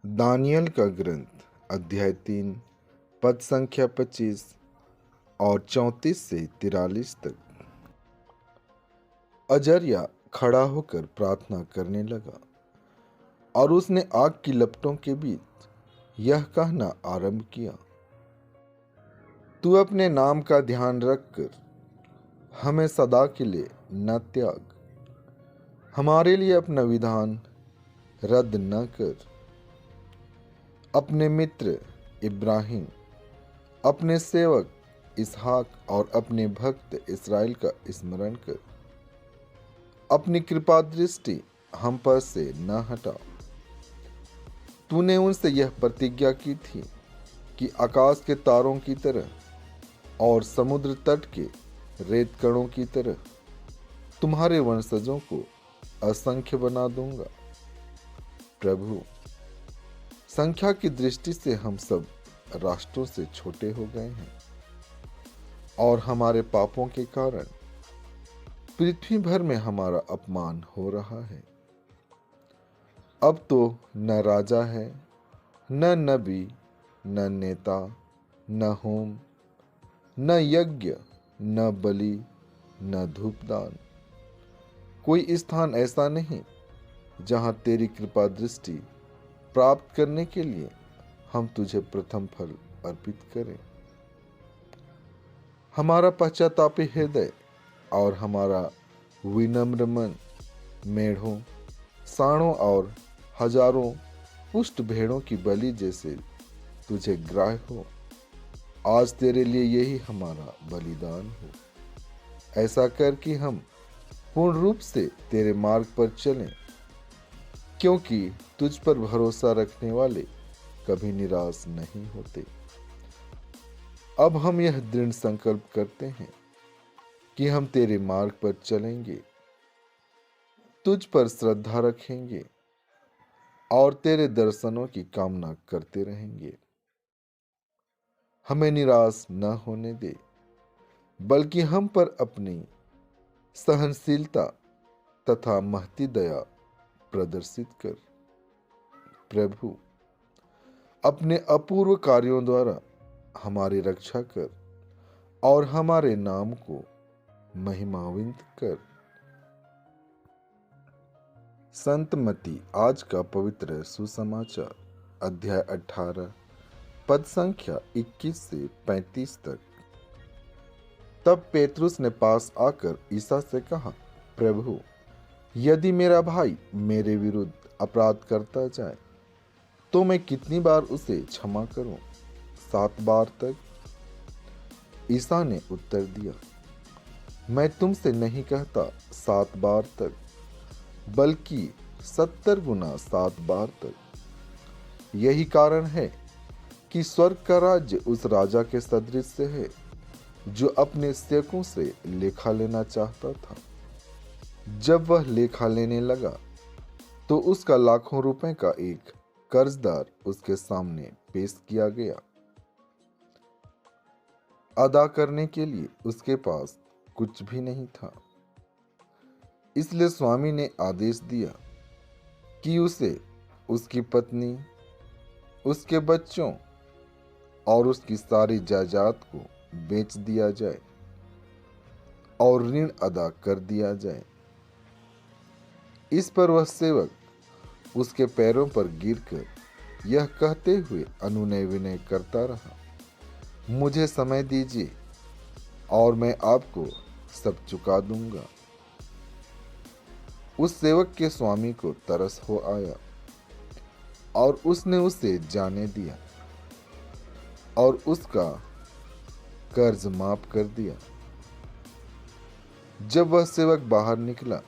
Daniel का ग्रंथ अध्याय 3 पद संख्या 25 और 34 से 43 तक। अजर्या खड़ा होकर प्रार्थना करने लगा और उसने आग की लपटों के बीच यह कहना आरंभ किया, तू अपने नाम का ध्यान रखकर हमें सदा के लिए न त्याग, हमारे लिए अपना विधान रद्द न कर। अपने मित्र इब्राहिम, अपने सेवक इसहाक और अपने भक्त इस्राएल का स्मरण कर। अपनी कृपा दृष्टि हम पर से न हटा। तूने उनसे यह प्रतिज्ञा की थी कि आकाश के तारों की तरह और समुद्र तट के रेत कणों की तरह तुम्हारे वंशजों को असंख्य बना दूंगा। प्रभु, संख्या की दृष्टि से हम सब राष्ट्रों से छोटे हो गए हैं और हमारे पापों के कारण पृथ्वी भर में हमारा अपमान हो रहा है। अब तो न राजा है, न नबी, न नेता, न होम, न यज्ञ, न बलि, न धूपदान। कोई स्थान ऐसा नहीं जहां तेरी कृपा दृष्टि प्राप्त करने के लिए हम तुझे प्रथम फल अर्पित करें। हमारा पश्चातापी हृदय और हमारा विनम्र मन मेढ़ों, साढ़ों और हजारों पुष्ट भेड़ों की बलि जैसे तुझे ग्राह्य हो। आज तेरे लिए यही हमारा बलिदान हो। ऐसा कर कि हम पूर्ण रूप से तेरे मार्ग पर चलें, क्योंकि तुझ पर भरोसा रखने वाले कभी निराश नहीं होते। अब हम यह दृढ़ संकल्प करते हैं कि हम तेरे मार्ग पर चलेंगे, तुझ पर श्रद्धा रखेंगे और तेरे दर्शनों की कामना करते रहेंगे। हमें निराश न होने दे, बल्कि हम पर अपनी सहनशीलता तथा महती दया प्रदर्शित कर। प्रभु, अपने अपूर्व कार्यों द्वारा हमारी रक्षा कर और हमारे नाम को महिमान्वित कर। संत मत्ती आज का पवित्र सुसमाचार अध्याय 18 पद संख्या 21 से 35 तक। तब पेतरुस ने पास आकर ईसा से कहा, प्रभु, यदि मेरा भाई मेरे विरुद्ध अपराध करता जाए तो मैं कितनी बार उसे क्षमा करूं? 7 बार तक? ईसा ने उत्तर दिया, मैं तुमसे नहीं कहता 7 बार तक, बल्कि 70 गुना 7 बार तक। यही कारण है कि स्वर्ग का राज्य उस राजा के सदृश से है जो अपने सेवकों से लेखा लेना चाहता था। जब वह लेखा लेने लगा तो उसका लाखों रुपए का एक कर्जदार उसके सामने पेश किया गया। अदा करने के लिए उसके पास कुछ भी नहीं था। इसलिए स्वामी ने आदेश दिया कि उसे, उसकी पत्नी, उसके बच्चों और उसकी सारी जायदाद को बेच दिया जाए और ऋण अदा कर दिया जाए। इस पर वह सेवक उसके पैरों पर गिरकर यह कहते हुए अनुनय विनय करता रहा, मुझे समय दीजिए और मैं आपको सब चुका दूंगा। उस सेवक के स्वामी को तरस हो आया और उसने उसे जाने दिया और उसका कर्ज माफ कर दिया। जब वह सेवक बाहर निकला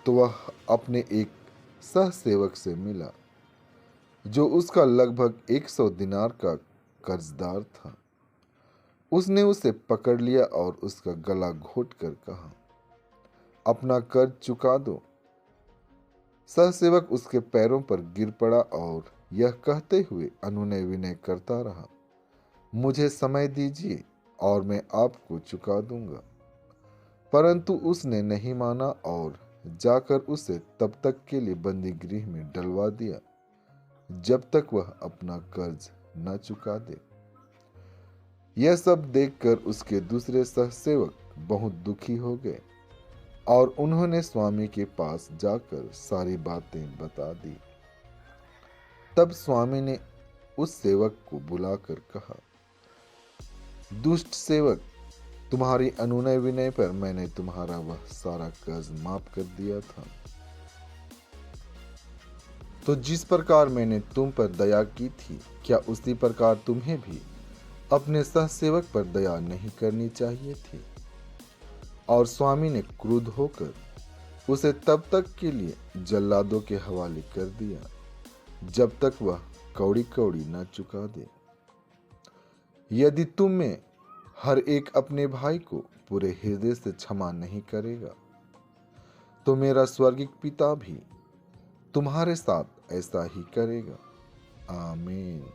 तो वह अपने एक सह सेवक से मिला जो उसका लगभग 100 दिनार का कर्जदार था। उसने उसे पकड़ लिया और उसका गला घोट कर कहा, अपना कर्ज चुका दो। सहसेवक उसके पैरों पर गिर पड़ा और यह कहते हुए अनुनय विनय करता रहा, मुझे समय दीजिए और मैं आपको चुका दूंगा। परंतु उसने नहीं माना और जाकर उसे तब तक के लिए बंदी गृह में डलवा दिया जब तक वह अपना कर्ज न चुका दे। यह सब देखकर उसके दूसरे सहसेवक बहुत दुखी हो गए और उन्होंने स्वामी के पास जाकर सारी बातें बता दी। तब स्वामी ने उस सेवक को बुलाकर कहा, दुष्ट सेवक, तुम्हारी अनुनय विनय पर मैंने तुम्हारा वह सारा कर्ज माफ कर दिया था। तो जिस प्रकार मैंने तुम पर दया की थी, क्या उसी प्रकार तुम्हें भी अपने सहसेवक पर दया नहीं करनी चाहिए थी? और स्वामी ने क्रुद्ध होकर उसे तब तक के लिए जल्लादों के हवाले कर दिया जब तक वह कौड़ी कौड़ी न चुका दे। यदि तुम में हर एक अपने भाई को पूरे हृदय से क्षमा नहीं करेगा, तो मेरा स्वर्गिक पिता भी तुम्हारे साथ ऐसा ही करेगा। आमीन।